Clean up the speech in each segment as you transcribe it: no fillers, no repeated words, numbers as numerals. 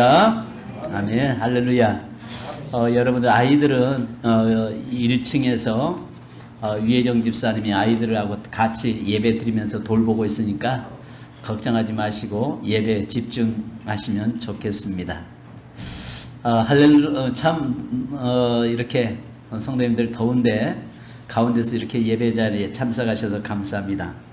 아멘, 할렐루야. 여러분들 아이들은 1층에서 유혜정 집사님이 아이들하고 같이 예배 드리면서 돌보고 있으니까 걱정하지 마시고 예배 집중하시면 좋겠습니다. 할렐루야. 이렇게 성도님들 더운데 가운데서 이렇게 예배 자리에 참석하셔서 감사합니다.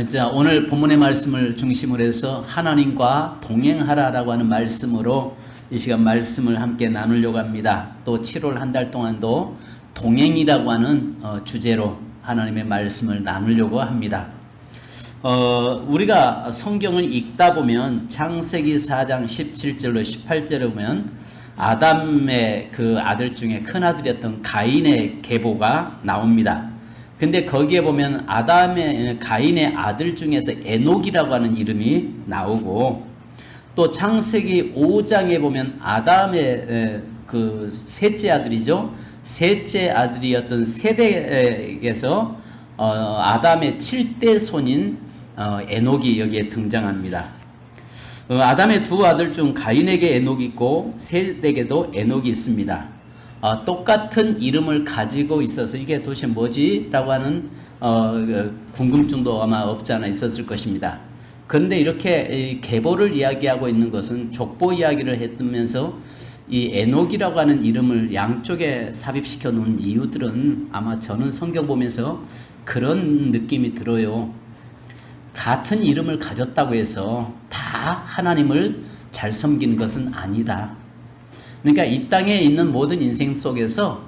자, 오늘 본문의 말씀을 중심으로 해서 하나님과 동행하라라고 하는 말씀으로 이 시간 말씀을 함께 나누려고 합니다. 또 7월 한 달 동안도 동행이라고 하는 주제로 하나님의 말씀을 나누려고 합니다. 우리가 성경을 읽다 보면 창세기 4장 17절로 18절에 보면 아담의 그 아들 중에 큰 아들이었던 가인의 계보가 나옵니다. 근데 거기에 보면 가인의 아들 중에서 에녹이라고 하는 이름이 나오고, 또 창세기 5장에 보면 아담의 그 셋째 아들이죠. 셋째 아들이었던 셋에게서 아담의 7대 손인 에녹이 여기에 등장합니다. 아담의 두 아들 중 가인에게 에녹이 있고 셋에게도 에녹이 있습니다. 똑같은 이름을 가지고 있어서 이게 도대체 뭐지? 라고 하는 궁금증도 아마 없지 않아 있었을 것입니다. 그런데 이렇게 계보를 이야기하고 있는 것은 족보 이야기를 했으면서 이 에녹이라고 하는 이름을 양쪽에 삽입시켜 놓은 이유들은 아마 저는 성경 보면서 그런 느낌이 들어요. 같은 이름을 가졌다고 해서 다 하나님을 잘 섬기는 것은 아니다. 그러니까 이 땅에 있는 모든 인생 속에서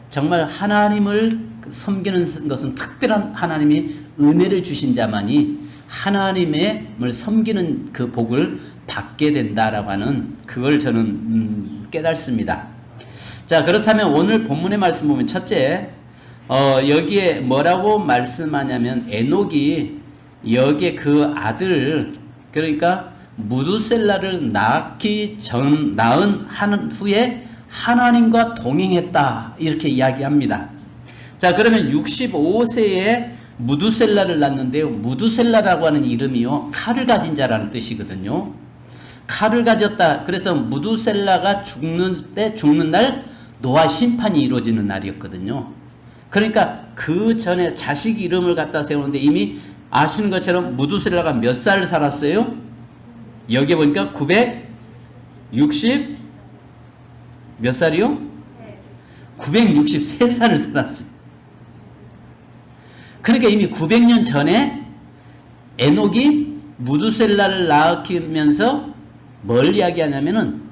정말 하나님을 섬기는 것은 특별한 하나님이 은혜를 주신 자만이 하나님을 섬기는 그 복을 받게 된다라고 하는 그걸 저는 깨닫습니다. 자, 그렇다면 오늘 본문의 말씀 보면 첫째, 여기에 뭐라고 말씀하냐면 에녹이 여기에 그 아들, 그러니까 무두셀라를 낳은 후에 하나님과 동행했다, 이렇게 이야기합니다. 자, 그러면 65세에 무두셀라를 낳는데요, 무두셀라라고 하는 이름이요, 칼을 가진 자라는 뜻이거든요. 칼을 가졌다. 그래서 무두셀라가 죽는 날 노아 심판이 이루어지는 날이었거든요. 그러니까 그 전에 자식 이름을 갖다 세우는데 이미 아시는 것처럼 무두셀라가 몇 살 살았어요? 여기에 보니까 960 몇 살이요? 963살을 살았어요. 그러니까 이미 900년 전에 에녹이 무두셀라를 낳으면서 뭘 이야기하냐면은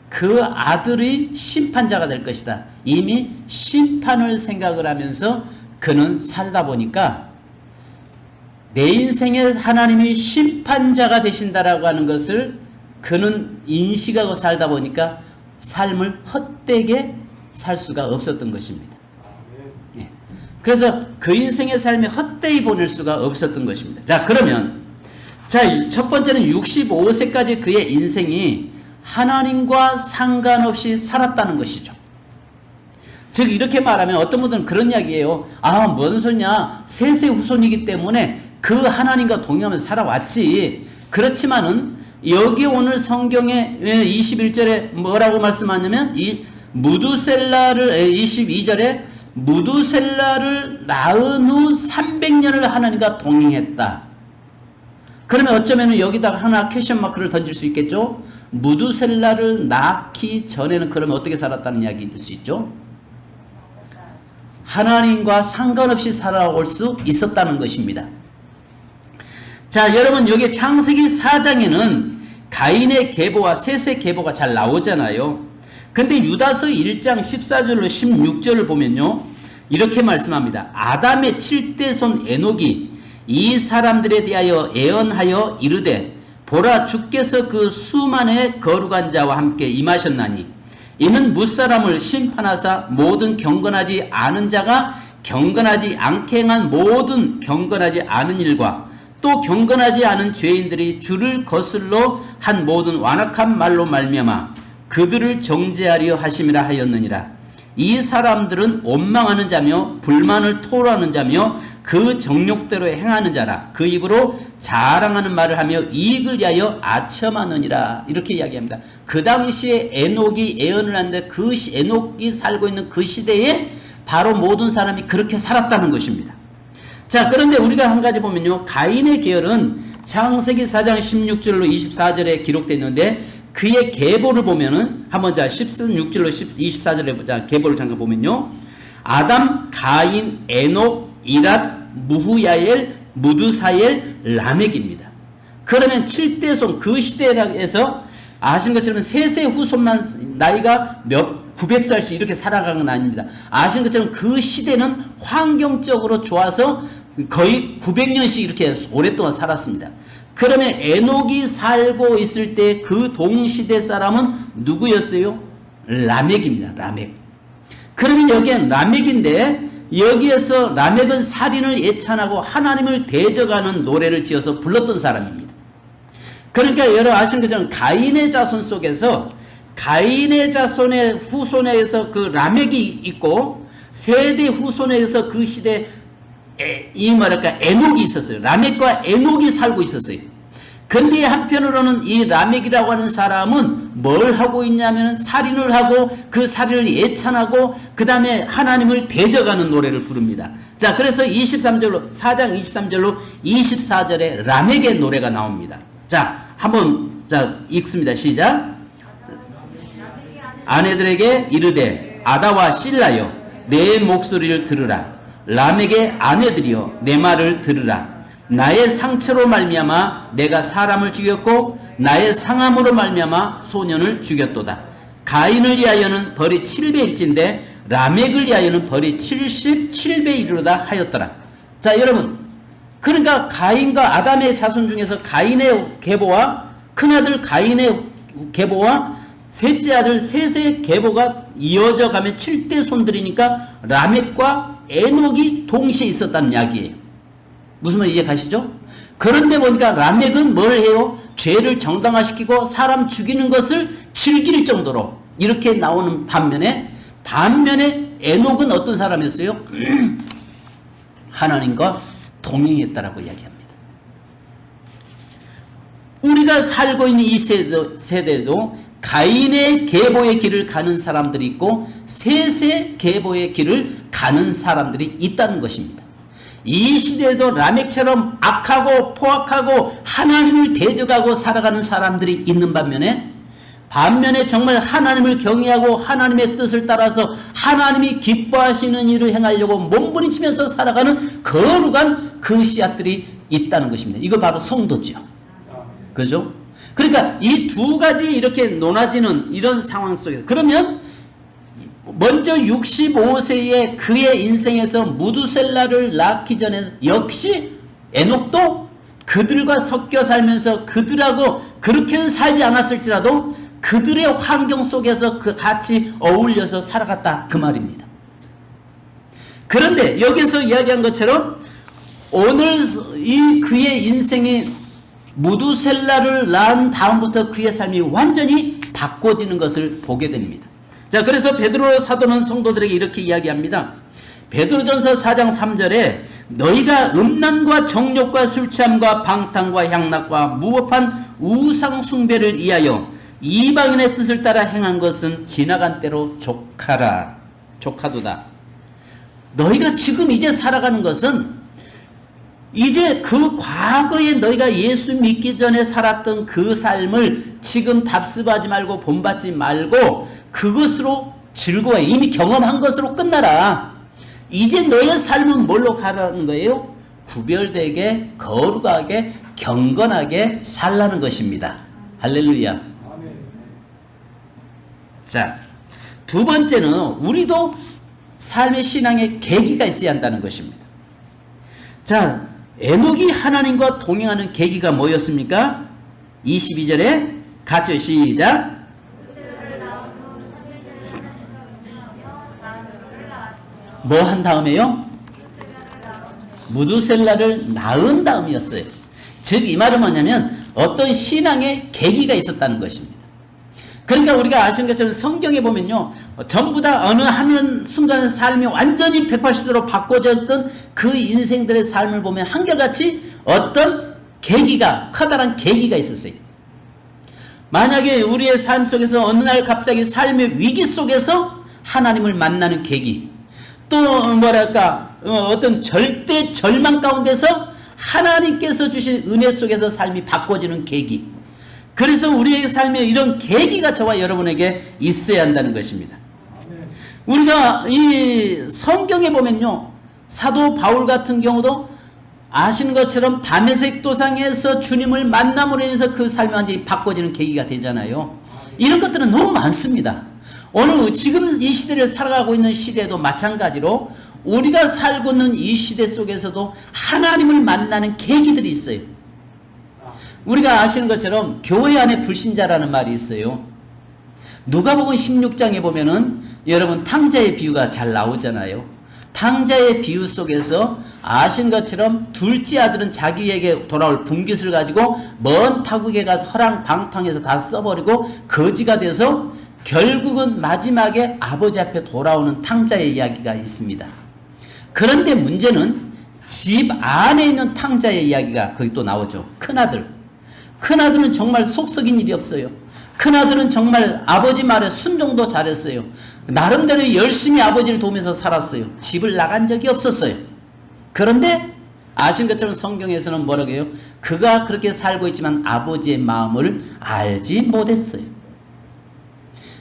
그 아들이 심판자가 될 것이다. 이미 심판을 생각을 하면서 그는 살다 보니까 내 인생에 하나님이 심판자가 되신다라고 하는 것을 그는 인식하고 살다 보니까 삶을 헛되게 살 수가 없었던 것입니다. 네. 그래서 그 인생의 삶에 헛되이 보낼 수가 없었던 것입니다. 자, 그러면 첫 번째는 65세까지 그의 인생이 하나님과 상관없이 살았다는 것이죠. 즉 이렇게 말하면 어떤 분들은 그런 이야기예요. 뭔 소리냐, 셋의 후손이기 때문에 그 하나님과 동행하면서 살아왔지. 그렇지만은 여기 오늘 성경의 21절에 뭐라고 말씀하냐면 이 무두셀라를 22절에 무두셀라를 낳은 후 300년을 하나님과 동행했다. 그러면 어쩌면 여기다가 하나 퀘션 마크를 던질 수 있겠죠. 무두셀라를 낳기 전에는 그러면 어떻게 살았다는 이야기일 수 있죠. 하나님과 상관없이 살아올 수 있었다는 것입니다. 자, 여러분, 여기 창세기 4장에는 가인의 계보와 셋의 계보가 잘 나오잖아요. 근데 유다서 1장 14절로 16절을 보면요, 이렇게 말씀합니다. 아담의 7대 손 에녹이 이 사람들에 대하여 애언하여 이르되 보라, 주께서 그 수만의 거룩한 자와 함께 임하셨나니 이는 무사람을 심판하사 모든 경건하지 않은 자가 경건하지 않게 행한 모든 경건하지 않은 일과 또 경건하지 않은 죄인들이 주를 거슬러 한 모든 완악한 말로 말미암아 그들을 정죄하려 하심이라 하였느니라. 이 사람들은 원망하는 자며 불만을 토로하는 자며 그 정욕대로 행하는 자라. 그 입으로 자랑하는 말을 하며 이익을 위하여 아첨하느니라. 이렇게 이야기합니다. 그 당시에 에녹이 예언을 하는데 에녹이 살고 있는 그 시대에 바로 모든 사람이 그렇게 살았다는 것입니다. 자, 그런데 우리가 한 가지 보면요. 가인의 계열은 창세기 4장 16절로 24절에 기록되어 있는데 그의 계보를 보면은 한번 자 16절로 24절에 보자. 계보를 잠깐 보면요. 아담, 가인, 에녹, 이랏, 무후야엘, 무두사엘, 라멕입니다. 그러면 7대손 그 시대에서 아시는 것처럼 세세 후손만 나이가 900살씩 이렇게 살아간 건 아닙니다. 아시는 것처럼 그 시대는 환경적으로 좋아서 거의 900년씩 이렇게 오랫동안 살았습니다. 그러면 에녹이 살고 있을 때 그 동시대 사람은 누구였어요? 라멕입니다. 라멕. 그러면 여기엔 라멕인데 여기에서 라멕은 살인을 예찬하고 하나님을 대적하는 노래를 지어서 불렀던 사람입니다. 그러니까 여러분 아시는 것처럼 가인의 자손 속에서 가인의 자손의 후손에서 그 라멕이 있고 세대 후손에서 그 시대 에녹이 있었어요. 라멕과 에녹이 살고 있었어요. 근데 한편으로는 이 라멕이라고 하는 사람은 뭘 하고 있냐면 살인을 하고 그 살인을 예찬하고 그 다음에 하나님을 대적하는 노래를 부릅니다. 자, 그래서 23절로 4장 23절로 24절에 라멕의 노래가 나옵니다. 자, 한번 읽습니다. 시작. 아내들에게 이르되 아다와 실라여 내 목소리를 들으라. 라멕의 아내들이여 내 말을 들으라. 나의 상처로 말미암아 내가 사람을 죽였고 나의 상함으로 말미암아 소년을 죽였도다. 가인을 위하여는 벌이 700일진데 라멕을 위하여는 벌이 77배 이르다 하였더라. 자, 여러분, 그러니까 가인과 아담의 자손 중에서 가인의 계보와 큰아들 가인의 계보와 셋째 아들 셋의 계보가 이어져 가면 7대 손들이니까 라멕과 에녹이 동시에 있었다는 이야기예요. 무슨 말 이해 가시죠? 그런데 보니까 라멕은 뭘 해요? 죄를 정당화시키고 사람 죽이는 것을 즐길 정도로 이렇게 나오는 반면에 에녹은 어떤 사람이었어요? 하나님과 동행했다라고 이야기합니다. 우리가 살고 있는 이 세대도 가인의 계보의 길을 가는 사람들이 있고 셋의 계보의 길을 가는 사람들이 있다는 것입니다. 이 시대에도 라멕처럼 악하고 포악하고 하나님을 대적하고 살아가는 사람들이 있는 반면에 정말 하나님을 경외하고 하나님의 뜻을 따라서 하나님이 기뻐하시는 일을 행하려고 몸부림치면서 살아가는 거룩한 그 씨앗들이 있다는 것입니다. 이거 바로 성도죠. 그죠? 그러니까 이 두 가지 이렇게 논하지는 이런 상황 속에서 그러면 먼저 65세의 그의 인생에서 무두셀라를 낳기 전에 역시 에녹도 그들과 섞여 살면서 그들하고 그렇게는 살지 않았을지라도 그들의 환경 속에서 같이 어울려서 살아갔다 그 말입니다. 그런데 여기서 이야기한 것처럼 오늘 이 그의 인생이 무두셀라를 낳은 다음부터 그의 삶이 완전히 바꿔지는 것을 보게 됩니다. 자, 그래서 베드로 사도는 성도들에게 이렇게 이야기합니다. 베드로전서 4장 3절에 너희가 음란과 정욕과 술취함과 방탕과 향락과 무법한 우상 숭배를 위하여 이방인의 뜻을 따라 행한 것은 지나간 때로 족하도다. 너희가 지금 이제 살아가는 것은 이제 그 과거에 너희가 예수 믿기 전에 살았던 그 삶을 지금 답습하지 말고 본받지 말고 그것으로 즐거워해. 이미 경험한 것으로 끝나라. 이제 너의 삶은 뭘로 가라는 거예요? 구별되게 거룩하게 경건하게 살라는 것입니다. 할렐루야. 자, 두 번째는 우리도 삶의 신앙의 계기가 있어야 한다는 것입니다. 자, 에녹이 하나님과 동행하는 계기가 뭐였습니까? 22절에 같이 시작. 뭐 한 다음에요? 무두셀라를 낳은 다음이었어요. 즉 이 말은 뭐냐면 어떤 신앙의 계기가 있었다는 것입니다. 그러니까 우리가 아시는 것처럼 성경에 보면요, 전부 다 어느 한 순간 삶이 완전히 180도로 바꿔졌던 그 인생들의 삶을 보면 한결같이 어떤 계기가, 커다란 계기가 있었어요. 만약에 우리의 삶 속에서 어느 날 갑자기 삶의 위기 속에서 하나님을 만나는 계기, 또 뭐랄까 어떤 절대 절망 가운데서 하나님께서 주신 은혜 속에서 삶이 바꿔지는 계기, 그래서 우리의 삶에 이런 계기가 저와 여러분에게 있어야 한다는 것입니다. 우리가 이 성경에 보면요, 사도 바울 같은 경우도 아시는 것처럼 다메섹 도상에서 주님을 만남으로 인해서 그 삶이 완전히 바꿔지는 계기가 되잖아요. 이런 것들은 너무 많습니다. 오늘 지금 이 시대를 살아가고 있는 시대도 마찬가지로 우리가 살고 있는 이 시대 속에서도 하나님을 만나는 계기들이 있어요. 우리가 아시는 것처럼 교회 안에 불신자라는 말이 있어요. 누가복음 16장에 보면은 여러분 탕자의 비유가 잘 나오잖아요. 탕자의 비유 속에서 아신 것처럼 둘째 아들은 자기에게 돌아올 분깃을 가지고 먼 타국에 가서 허랑방탕해서 다 써버리고 거지가 돼서 결국은 마지막에 아버지 앞에 돌아오는 탕자의 이야기가 있습니다. 그런데 문제는 집 안에 있는 탕자의 이야기가 거기 또 나오죠. 큰아들. 큰아들은 정말 속 썩인 일이 없어요. 큰아들은 정말 아버지 말에 순종도 잘했어요. 나름대로 열심히 아버지를 도우면서 살았어요. 집을 나간 적이 없었어요. 그런데 아신 것처럼 성경에서는 뭐라고 해요? 그가 그렇게 살고 있지만 아버지의 마음을 알지 못했어요.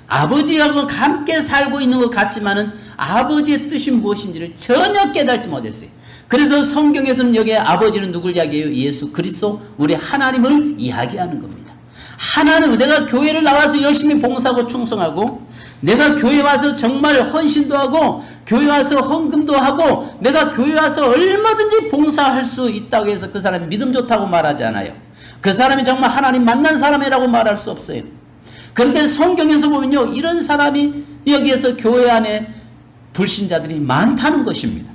아버지하고 함께 살고 있는 것 같지만은 아버지의 뜻이 무엇인지를 전혀 깨닫지 못했어요. 그래서 성경에서는 여기에 아버지는 누굴 이야기해요? 예수 그리스도, 우리 하나님을 이야기하는 겁니다. 하나님, 내가 교회를 나와서 열심히 봉사하고 충성하고, 내가 교회 와서 정말 헌신도 하고, 교회 와서 헌금도 하고, 내가 교회 와서 얼마든지 봉사할 수 있다고 해서 그 사람이 믿음 좋다고 말하지 않아요. 그 사람이 정말 하나님 만난 사람이라고 말할 수 없어요. 그런데 성경에서 보면요, 이런 사람이 여기에서 교회 안에 불신자들이 많다는 것입니다.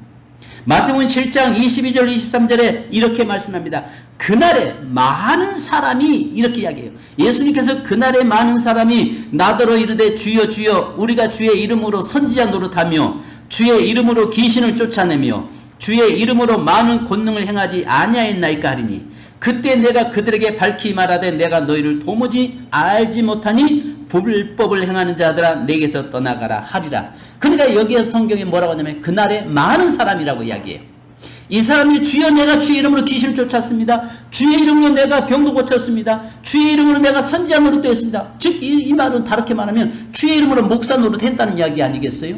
마태복음 7장 22절 23절에 이렇게 말씀합니다. 그날에 많은 사람이, 이렇게 이야기해요. 예수님께서 그날에 많은 사람이 나더러 이르되 주여 주여 우리가 주의 이름으로 선지자 노릇하며 주의 이름으로 귀신을 쫓아내며 주의 이름으로 많은 권능을 행하지 아니하였나이까 하리니 그때 내가 그들에게 밝히 말하되 내가 너희를 도무지 알지 못하니 불법을 행하는 자들아 내게서 떠나가라 하리라. 그러니까 여기에 성경에 뭐라고 하냐면 그날에 많은 사람이라고 이야기해요. 이 사람이 주여 내가 주의 이름으로 귀신을 쫓았습니다. 주의 이름으로 내가 병도 고쳤습니다. 주의 이름으로 내가 선지자 노릇도 했습니다. 즉 이 말은 다르게 말하면 주의 이름으로 목사 노릇 했다는 이야기 아니겠어요?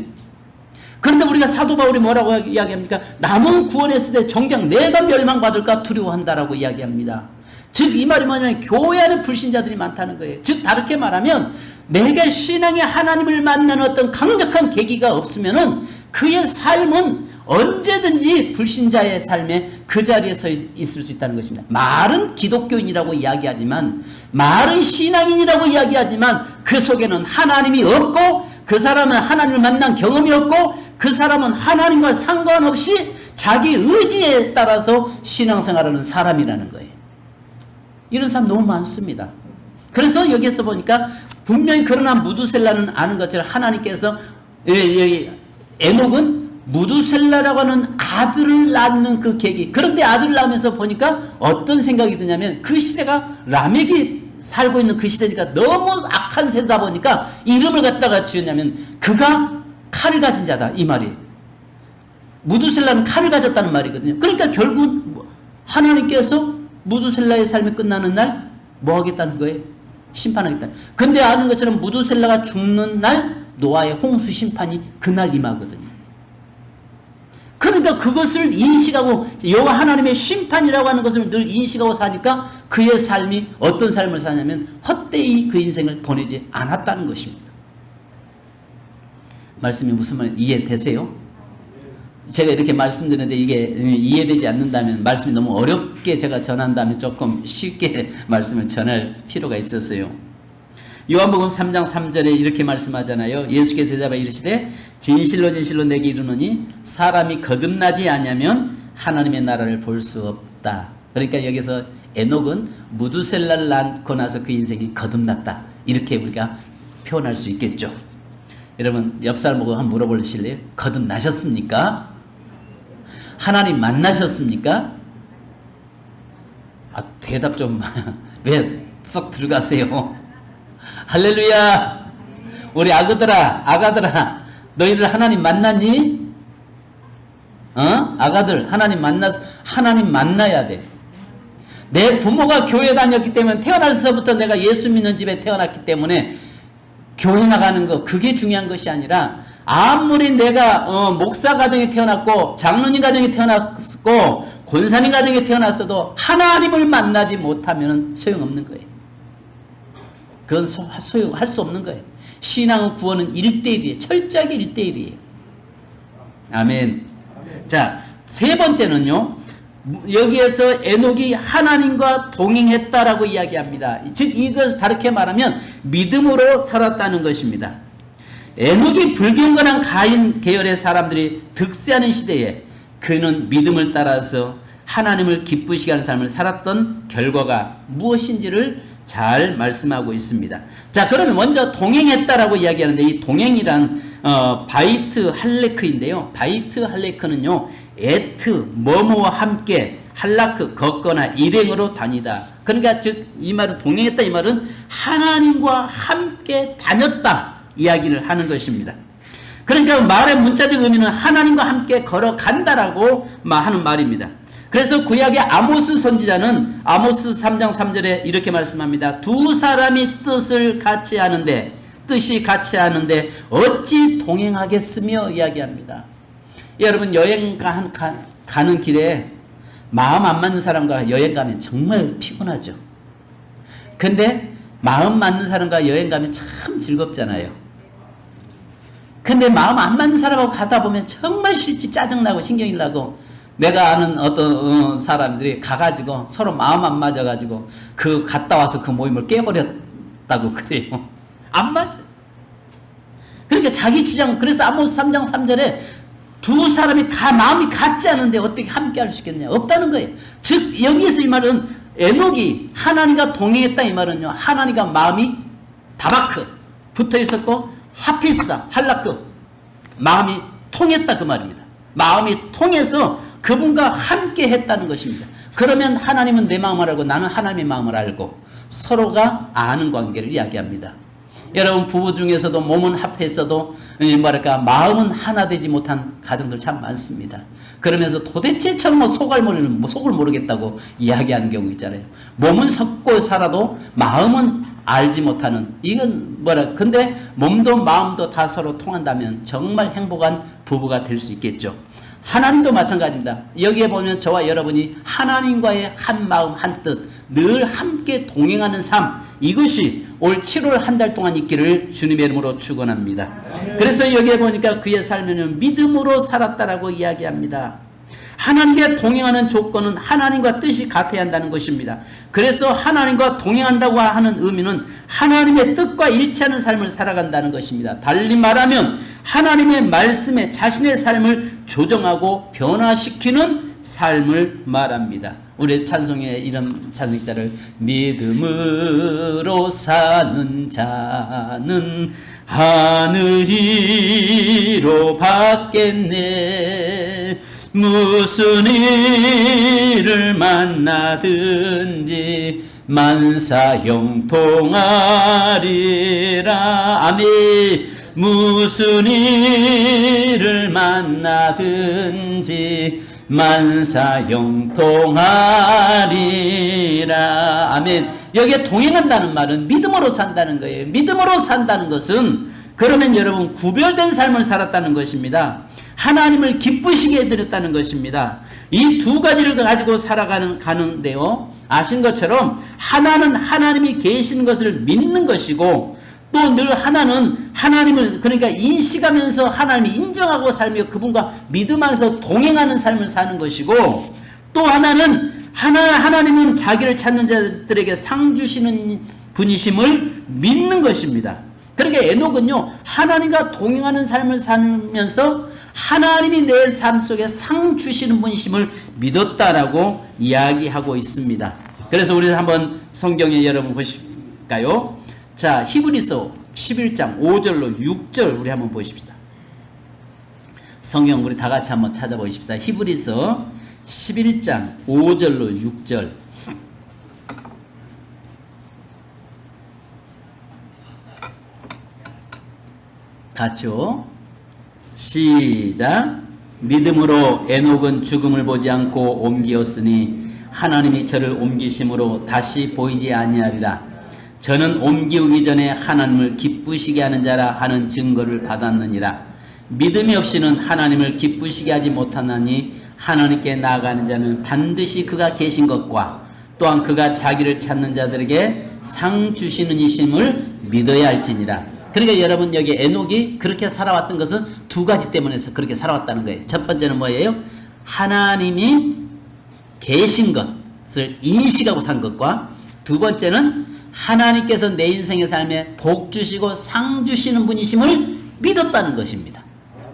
그런데 우리가 사도 바울이 뭐라고 이야기합니까? 남은 구원했을 때 정작 내가 멸망받을까 두려워한다라고 이야기합니다. 즉 이 말이 뭐냐면 교회 안에 불신자들이 많다는 거예요. 즉 다르게 말하면 내가 신앙의 하나님을 만나는 어떤 강력한 계기가 없으면은 그의 삶은 언제든지 불신자의 삶에 그 자리에 서 있을 수 있다는 것입니다. 말은 기독교인이라고 이야기하지만, 말은 신앙인이라고 이야기하지만 그 속에는 하나님이 없고, 그 사람은 하나님을 만난 경험이 없고, 그 사람은 하나님과 상관없이 자기 의지에 따라서 신앙생활하는 사람이라는 거예요. 이런 사람 너무 많습니다. 그래서 여기에서 보니까 분명히 그러나 무두셀라는 아는 것처럼 하나님께서 에녹은 무두셀라라고 하는 아들을 낳는 그 계기. 그런데 아들을 낳으면서 보니까 어떤 생각이 드냐면 그 시대가 라멕이 살고 있는 그 시대니까 너무 악한 세대다 보니까 이름을 갖다가 지었냐면 그가 칼을 가진 자다 이 말이에요. 무두셀라는 칼을 가졌다는 말이거든요. 그러니까 결국 하나님께서 무두셀라의 삶이 끝나는 날 뭐 하겠다는 거예요? 심판하겠다. 근데 아는 것처럼 무두셀라가 죽는 날 노아의 홍수 심판이 그날 임하거든요. 그러니까 그것을 인식하고 여호와 하나님의 심판이라고 하는 것을 늘 인식하고 사니까 그의 삶이 어떤 삶을 사냐면 헛되이 그 인생을 보내지 않았다는 것입니다. 말씀이 무슨 말 이해되세요? 제가 이렇게 말씀드리는데 이게 이해되지 않는다면 말씀이 너무 어렵게 제가 전한다면 조금 쉽게 말씀을 전할 필요가 있었어요. 요한복음 3장 3절에 이렇게 말씀하잖아요. 예수께서 대답하여 이르시되 진실로 진실로 내게 이르노니 사람이 거듭나지 않으면 하나님의 나라를 볼 수 없다. 그러니까 여기서 에녹은 무두셀라를 낳고 나서 그 인생이 거듭났다. 이렇게 우리가 표현할 수 있겠죠. 여러분 옆 사람 보고 한번 물어보실래요? 거듭나셨습니까? 하나님 만나셨습니까? 대답 좀 왜 쏙 들어가세요? 할렐루야. 우리 아가들아, 너희들 하나님 만났니? 아가들, 하나님 만나야 돼. 내 부모가 교회 다녔기 때문에, 태어나서부터 내가 예수 믿는 집에 태어났기 때문에 교회 나가는 거, 그게 중요한 것이 아니라, 아무리 내가 목사 가정에 태어났고 장로님 가정에 태어났고 권사님 가정에 태어났어도 하나님을 만나지 못하면 소용없는 거예요. 그건 소용할 수 없는 거예요. 신앙의 구원은 1대1이에요. 철저하게 1대1이에요. 아멘. 자, 세 번째는요, 여기에서 에녹이 하나님과 동행했다라고 이야기합니다. 즉 이걸 다르게 말하면 믿음으로 살았다는 것입니다. 에녹이 불경건한 가인 계열의 사람들이 득세하는 시대에 그는 믿음을 따라서 하나님을 기쁘시게 하는 삶을 살았던 결과가 무엇인지를 잘 말씀하고 있습니다. 자, 그러면 먼저 동행했다라고 이야기하는데, 이 동행이란 바이트 할레크인데요. 바이트 할레크는요, 뭐뭐와 함께, 할라크 걷거나 일행으로 다니다. 그러니까 즉 이 말은, 동행했다 이 말은 하나님과 함께 다녔다 이야기를 하는 것입니다. 그러니까 말의 문자적 의미는 하나님과 함께 걸어간다라고 하는 말입니다. 그래서 구약의 아모스 선지자는 아모스 3장 3절에 이렇게 말씀합니다. 두 사람이 뜻이 같이 하는데 어찌 동행하겠으며 이야기합니다. 여러분, 여행 가는 길에 마음 안 맞는 사람과 여행 가면 정말 피곤하죠. 근데 마음 맞는 사람과 여행 가면 참 즐겁잖아요. 근데 마음 안 맞는 사람하고 가다 보면 정말 싫지, 짜증나고 신경이 나고. 내가 아는 어떤 사람들이 가가지고 서로 마음 안 맞아가지고 갔다 와서 그 모임을 깨버렸다고 그래요. 안 맞아요. 그러니까 자기 주장, 그래서 아모스 3장 3절에 두 사람이 마음이 같지 않은데 어떻게 함께 할 수 있겠느냐, 없다는 거예요. 즉 여기에서 이 말은 에녹이 하나님과 동행했다 이 말은요, 하나님과 마음이 다바크 붙어 있었고 하피스다 할라크 마음이 통했다 그 말입니다. 마음이 통해서 그분과 함께 했다는 것입니다. 그러면 하나님은 내 마음을 알고 나는 하나님의 마음을 알고 서로가 아는 관계를 이야기합니다. 여러분, 부부 중에서도 몸은 합해서도 마음은 하나 되지 못한 가정들 참 많습니다. 그러면서 도대체 속을 모르겠다고 이야기하는 경우 있잖아요. 몸은 섞고 살아도 마음은 알지 못하는, 이건 근데 몸도 마음도 다 서로 통한다면 정말 행복한 부부가 될 수 있겠죠. 하나님도 마찬가지입니다. 여기에 보면 저와 여러분이 하나님과의 한 마음 한 뜻, 늘 함께 동행하는 삶, 이것이 올 7월 한 달 동안 있기를 주님의 이름으로 축원합니다. 그래서 여기에 보니까 그의 삶에는 믿음으로 살았다라고 이야기합니다. 하나님과 동행하는 조건은 하나님과 뜻이 같아야 한다는 것입니다. 그래서 하나님과 동행한다고 하는 의미는 하나님의 뜻과 일치하는 삶을 살아간다는 것입니다. 달리 말하면 하나님의 말씀에 자신의 삶을 조정하고 변화시키는 삶을 말합니다. 우리 찬송에 이런 찬송자를, 믿음으로 사는 자는 하늘 위로 받겠네. 무슨 일을 만나든지 만사 형통하리라. 아멘. 무슨 일을 만나든지 만사 형통하리라. 아멘. 여기에 동행한다는 말은 믿음으로 산다는 거예요. 믿음으로 산다는 것은, 그러면 여러분, 구별된 삶을 살았다는 것입니다. 하나님을 기쁘시게 해드렸다는 것입니다. 이 두 가지를 가지고 살아가는데요, 아신 것처럼 하나는 하나님이 계신 것을 믿는 것이고, 또 늘 하나는 하나님을 그러니까 인식하면서 하나님을 인정하고 살며 그분과 믿음 안에서 동행하는 삶을 사는 것이고, 또 하나는 하나님은 자기를 찾는 자들에게 상 주시는 분이심을 믿는 것입니다. 그러니까 에녹은요, 하나님과 동행하는 삶을 살면서 하나님이 내 삶 속에 상 주시는 분이심을 믿었다라고 이야기하고 있습니다. 그래서 우리 한번 성경에 여러분 보실까요? 자, 히브리서 11장 5절로 6절 우리 한번 보십시다. 성경 우리 다 같이 한번 찾아보십시다. 히브리서 11장 5절로 6절. 같이요. 시작. 믿음으로 에녹은 죽음을 보지 않고 옮기었으니 하나님이 저를 옮기심으로 다시 보이지 아니하리라. 저는 옮기우기 전에 하나님을 기쁘시게 하는 자라 하는 증거를 받았느니라. 믿음이 없이는 하나님을 기쁘시게 하지 못하나니 하나님께 나아가는 자는 반드시 그가 계신 것과 또한 그가 자기를 찾는 자들에게 상 주시는 이심을 믿어야 할지니라. 그러니까 여러분, 여기 에녹이 그렇게 살아왔던 것은 두 가지 때문에 그렇게 살아왔다는 거예요. 첫 번째는 뭐예요? 하나님이 계신 것을 인식하고 산 것과, 두 번째는 하나님께서 내 인생의 삶에 복 주시고 상 주시는 분이심을 믿었다는 것입니다.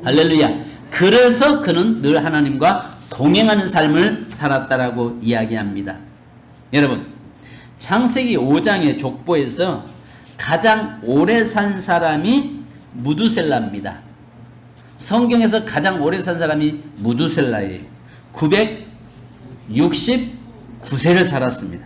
할렐루야. 그래서 그는 늘 하나님과 동행하는 삶을 살았다라고 이야기합니다. 여러분, 창세기 5장의 족보에서 가장 오래 산 사람이 무두셀라입니다. 성경에서 가장 오래 산 사람이 무두셀라예요. 969세를 살았습니다.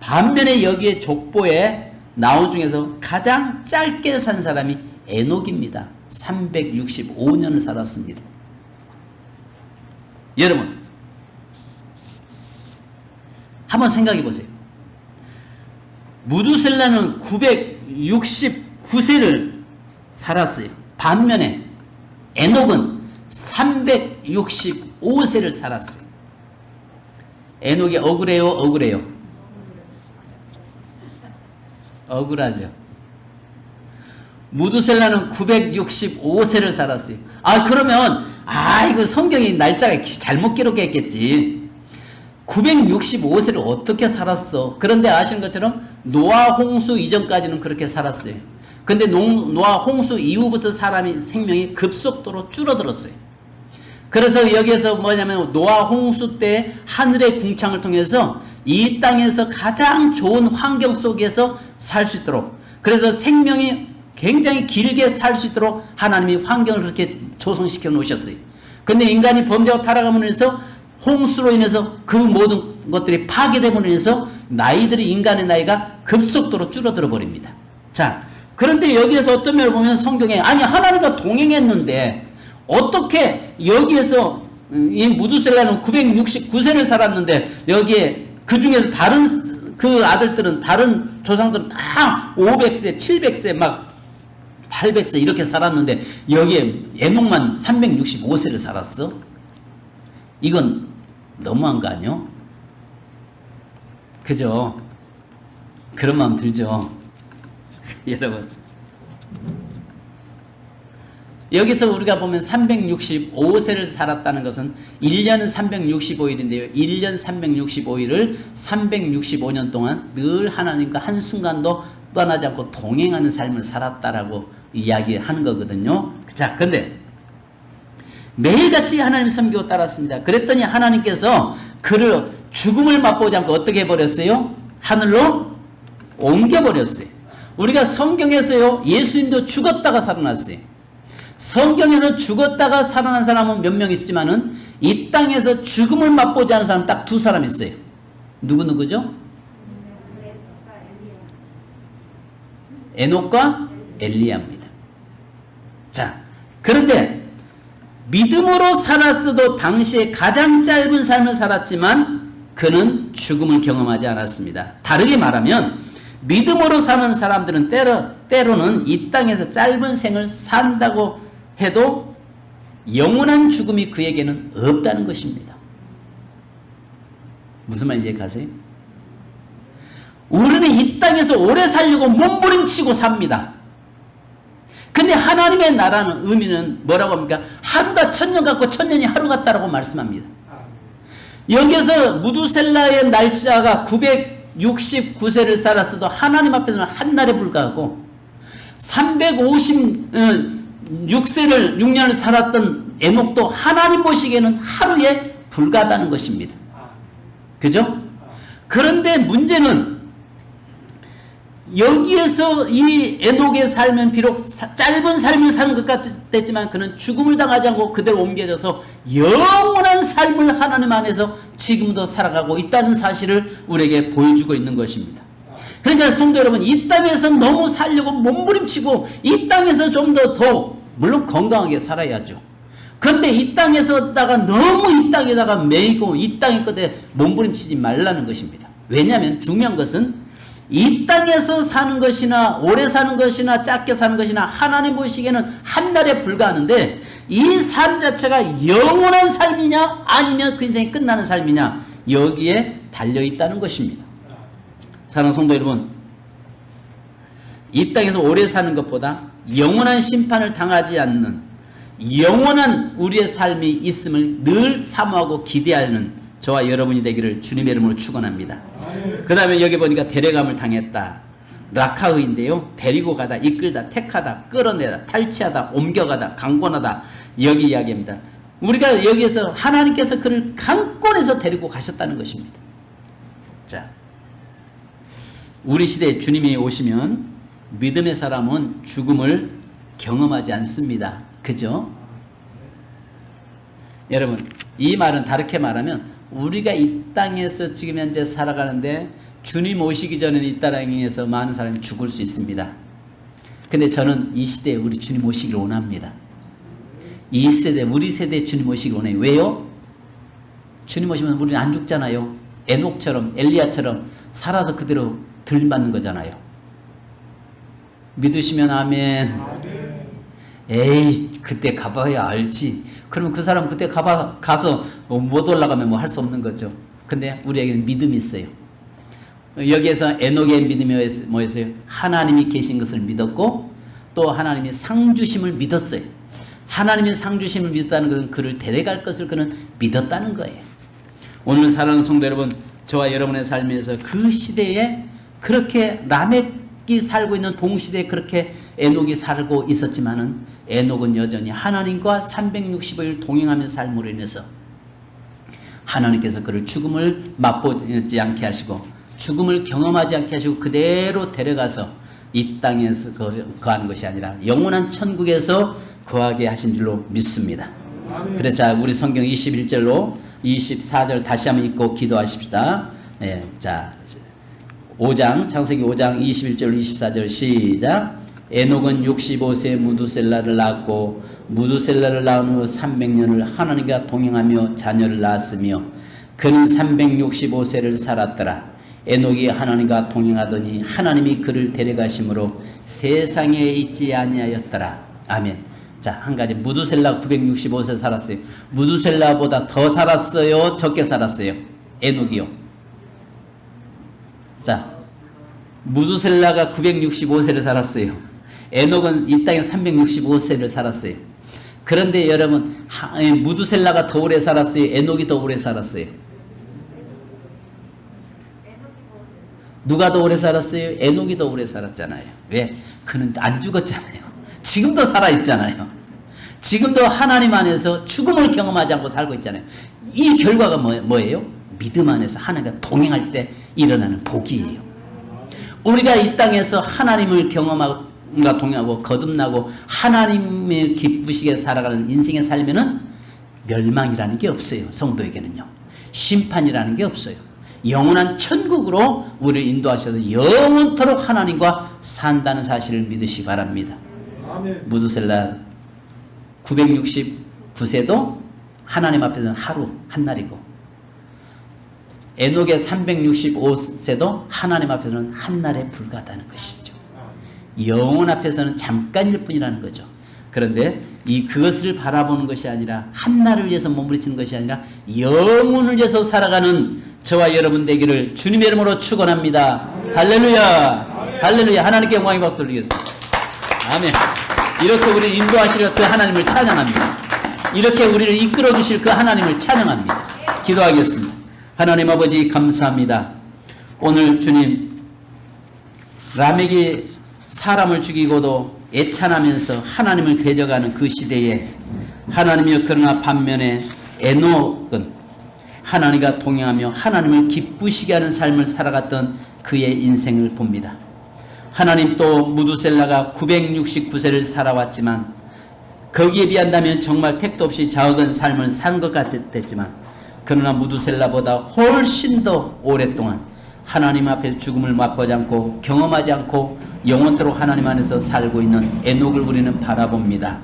반면에 여기에 족보에 나온 중에서 가장 짧게 산 사람이 에녹입니다. 365년을 살았습니다. 여러분, 한번 생각해 보세요. 무두셀라는 969세를 살았어요. 반면에 에녹은 365세를 살았어요. 에녹이 억울해요, 억울해요? 억울하죠. 무두셀라는 965세를 살았어요. 그러면 이거 성경이 날짜가 잘못 기록했겠지. 965세를 어떻게 살았어? 그런데 아시는 것처럼 노아 홍수 이전까지는 그렇게 살았어요. 근데 노아 홍수 이후부터 사람이 생명이 급속도로 줄어들었어요. 그래서 여기에서 뭐냐면 노아 홍수 때 하늘의 궁창을 통해서 이 땅에서 가장 좋은 환경 속에서 살 수 있도록, 그래서 생명이 굉장히 길게 살 수 있도록 하나님이 환경을 그렇게 조성시켜 놓으셨어요. 근데 인간이 범죄하고 타락함으로 인해서 홍수로 인해서 그 모든 것들이 파괴됨으로 인해서 인간의 나이가 급속도로 줄어들어 버립니다. 자, 그런데 여기에서 어떤 면을 보면 성경에 하나님과 동행했는데 어떻게 여기에서 이 무두셀라는 969세를 살았는데 여기에 그 중에서 다른 그 아들들은, 다른 조상들은 다 500세, 700세, 막 800세 이렇게 살았는데 여기에 에녹만 365세를 살았어? 이건 너무한 거 아니요? 그죠? 그런 마음 들죠? 여러분, 여기서 우리가 보면 365세를 살았다는 것은 1년은 365일인데요. 1년 365일을 365년 동안 늘 하나님과 한순간도 떠나지 않고 동행하는 삶을 살았다라고 이야기하는 거거든요. 자, 근데 매일같이 하나님 섬기고 따랐습니다. 그랬더니 하나님께서 그를 죽음을 맛보지 않고 어떻게 해버렸어요? 하늘로 옮겨버렸어요. 우리가 성경에서요, 예수님도 죽었다가 살아났어요. 성경에서 죽었다가 살아난 사람은 몇 명 있지만은 이 땅에서 죽음을 맛보지 않은 사람 딱 두 사람 있어요. 누구죠? 에녹과 엘리야입니다. 자, 그런데 믿음으로 살았어도 당시에 가장 짧은 삶을 살았지만 그는 죽음을 경험하지 않았습니다. 다르게 말하면 믿음으로 사는 사람들은 때로는 이 땅에서 짧은 생을 산다고 해도 영원한 죽음이 그에게는 없다는 것입니다. 무슨 말인지 이해가세요? 우리는 이 땅에서 오래 살려고 몸부림치고 삽니다. 근데 하나님의 나라는 의미는 뭐라고 합니까? 하루가 천년 같고 천년이 하루 같다라고 말씀합니다. 여기서 무두셀라의 날짜가 969세를 살았어도 하나님 앞에서는 한날에 불과하고 356년을 살았던 에녹도 하나님 보시기에는 하루에 불과하다는 것입니다. 그죠? 그런데 문제는 여기에서 이 에녹의 삶은 비록 짧은 삶을 사는 것 같았지만 그는 죽음을 당하지 않고 그대로 옮겨져서 영원한 삶을 하나님 안에서 지금도 살아가고 있다는 사실을 우리에게 보여주고 있는 것입니다. 그러니까 성도 여러분, 이 땅에서 너무 살려고 몸부림치고 이 땅에서 좀 더 물론 건강하게 살아야죠. 그런데 이 땅에서다가 너무 이 땅에다가 매이고 이 땅의 끝에 몸부림치지 말라는 것입니다. 왜냐하면 중요한 것은 이 땅에서 사는 것이나 오래 사는 것이나 짧게 사는 것이나 하나님 보시기에는 한 달에 불과하는데 이 삶 자체가 영원한 삶이냐 아니면 그 인생이 끝나는 삶이냐 여기에 달려있다는 것입니다. 사랑하는 성도 여러분, 이 땅에서 오래 사는 것보다 영원한 심판을 당하지 않는 영원한 우리의 삶이 있음을 늘 사모하고 기대하는 저와 여러분이 되기를 주님의 이름으로 축원합니다. 그 다음에 여기 보니까 데려감을 당했다. 라카의인데요. 데리고 가다, 이끌다, 택하다, 끌어내다, 탈취하다, 옮겨가다, 강권하다. 여기 이야기입니다. 우리가 여기에서 하나님께서 그를 강권해서 데리고 가셨다는 것입니다. 자, 우리 시대에 주님이 오시면 믿음의 사람은 죽음을 경험하지 않습니다. 그죠? 여러분, 이 말은 다르게 말하면 우리가 이 땅에서 지금 현재 살아가는데 주님 오시기 전에는 이 땅에서 많은 사람이 죽을 수 있습니다. 근데 저는 이 시대에 우리 주님 오시기를 원합니다. 이 세대, 우리 세대에 주님 오시기를 원해요. 왜요? 주님 오시면 우리는 안 죽잖아요. 에녹처럼, 엘리야처럼 살아서 그대로 들림받는 거잖아요. 믿으시면 아멘. 에이, 그때 가봐야 알지. 그러면 그 사람 그때 가서 못 올라가면 뭐 할 수 없는 거죠. 근데 우리에게는 믿음이 있어요. 여기에서 에녹의 믿음이 뭐였어요? 하나님이 계신 것을 믿었고 또 하나님이 상 주심을 믿었어요. 하나님이 상 주심을 믿었다는 것은 그를 데려갈 것을 그는 믿었다는 거예요. 오늘 사랑하는 성도 여러분, 저와 여러분의 삶에서 그 시대에 그렇게 라멕이 살고 있는 동시대에 그렇게 에녹이 살고 있었지만은 에녹은 여전히 하나님과 365일 동행하면서 삶으로 인해서 하나님께서 그를 죽음을 맛보지 않게 하시고 죽음을 경험하지 않게 하시고 그대로 데려가서 이 땅에서 거하는 것이 아니라 영원한 천국에서 거하게 하신 줄로 믿습니다. 그래서 자, 우리 성경 21절로 24절 다시 한번 읽고 기도하십시다. 네, 자, 5장 창세기 5장 21절 24절 시작. 에녹은 65세 무두셀라를 낳았고 무두셀라를 낳은 후 300년을 하나님과 동행하며 자녀를 낳았으며 그는 365세를 살았더라. 에녹이 하나님과 동행하더니 하나님이 그를 데려가심으로 세상에 있지 아니하였더라. 아멘. 자, 한 가지. 무두셀라 965세 살았어요. 무두셀라보다 더 살았어요? 적게 살았어요? 에녹이요. 자, 무두셀라가 965세를 살았어요. 에녹은 이 땅에 365세를 살았어요. 그런데 여러분, 무두셀라가 더 오래 살았어요? 에녹이 더 오래 살았어요? 누가 더 오래 살았어요? 에녹이 더 오래 살았잖아요. 왜? 그는 안 죽었잖아요. 지금도 살아있잖아요. 지금도 하나님 안에서 죽음을 경험하지 않고 살고 있잖아요. 이 결과가 뭐예요? 믿음 안에서 하나님과 동행할 때 일어나는 복이에요. 우리가 이 땅에서 하나님을 경험하고 동행하고 거듭나고 하나님을 기쁘시게 살아가는 인생의 삶에는 멸망이라는 게 없어요. 성도에게는요. 심판이라는 게 없어요. 영원한 천국으로 우리를 인도하셔서 영원토록 하나님과 산다는 사실을 믿으시기 바랍니다. 아멘. 무두셀라 969세도 하나님 앞에서는 하루 한 날이고 에녹의 365세도 하나님 앞에서는 한 날에 불과하다는 것이죠. 영혼 앞에서는 잠깐일 뿐이라는 거죠. 그런데 그것을 바라보는 것이 아니라 한 날을 위해서 몸부림치는 것이 아니라 영혼을 위해서 살아가는 저와 여러분 되기를 주님의 이름으로 축원합니다. 할렐루야. 할렐루야. 하나님께 영광의 박수 드리겠습니다. 아멘. 이렇게 우리를 인도하실 그 하나님을 찬양합니다. 이렇게 우리를 이끌어 주실 그 하나님을 찬양합니다. 기도하겠습니다. 하나님 아버지 감사합니다. 오늘 주님 라멕이 사람을 죽이고도 애찬하면서 하나님을 대적하는 그 시대에 하나님이여 그러나 반면에 에녹은 하나님과 동행하며 하나님을 기쁘시게 하는 삶을 살아갔던 그의 인생을 봅니다. 하나님 또 무두셀라가 969세를 살아왔지만 거기에 비한다면 정말 택도 없이 적은 삶을 산 것 같았지만 그러나 무두셀라보다 훨씬 더 오랫동안 하나님 앞에 죽음을 맛보지 않고 경험하지 않고 영원토록 하나님 안에서 살고 있는 에녹을 우리는 바라봅니다.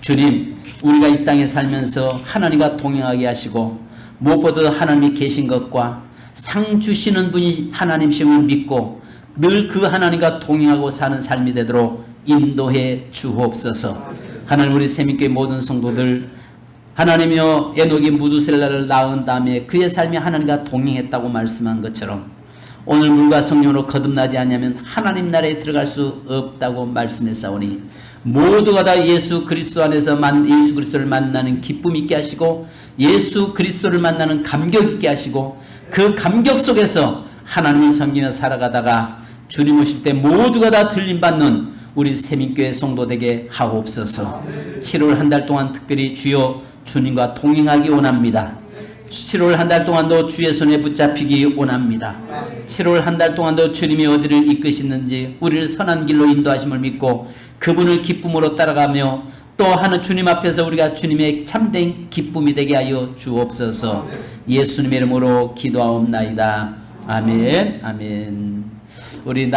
주님, 우리가 이 땅에 살면서 하나님과 동행하게 하시고 무엇보다도 하나님이 계신 것과 상 주시는 분이 하나님심을 믿고 늘 그 하나님과 동행하고 사는 삶이 되도록 인도해 주옵소서. 하나님, 우리 세민교회 모든 성도들, 하나님이여 에녹이 무두셀라를 낳은 다음에 그의 삶이 하나님과 동행했다고 말씀한 것처럼 오늘 물과 성령으로 거듭나지 않으면 하나님 나라에 들어갈 수 없다고 말씀했사오니 모두가 다 예수 그리스도 안에서 예수 그리스도를 만나는 기쁨 있게 하시고 예수 그리스도를 만나는 감격 있게 하시고 그 감격 속에서 하나님을 섬기며 살아가다가 주님 오실 때 모두가 다 들림받는 우리 세민교회 성도되게 하옵소서. 7월 한 달 동안 특별히 주여 주님과 동행하기 원합니다. 7월 한 달 동안도 주의 손에 붙잡히기 원합니다. 7월 한 달 동안도 주님이 어디를 이끄시는지 우리를 선한 길로 인도하심을 믿고 그분을 기쁨으로 따라가며 또 하는 주님 앞에서 우리가 주님의 참된 기쁨이 되게 하여 주옵소서. 예수님의 이름으로 기도하옵나이다. 아멘. 아멘. 우리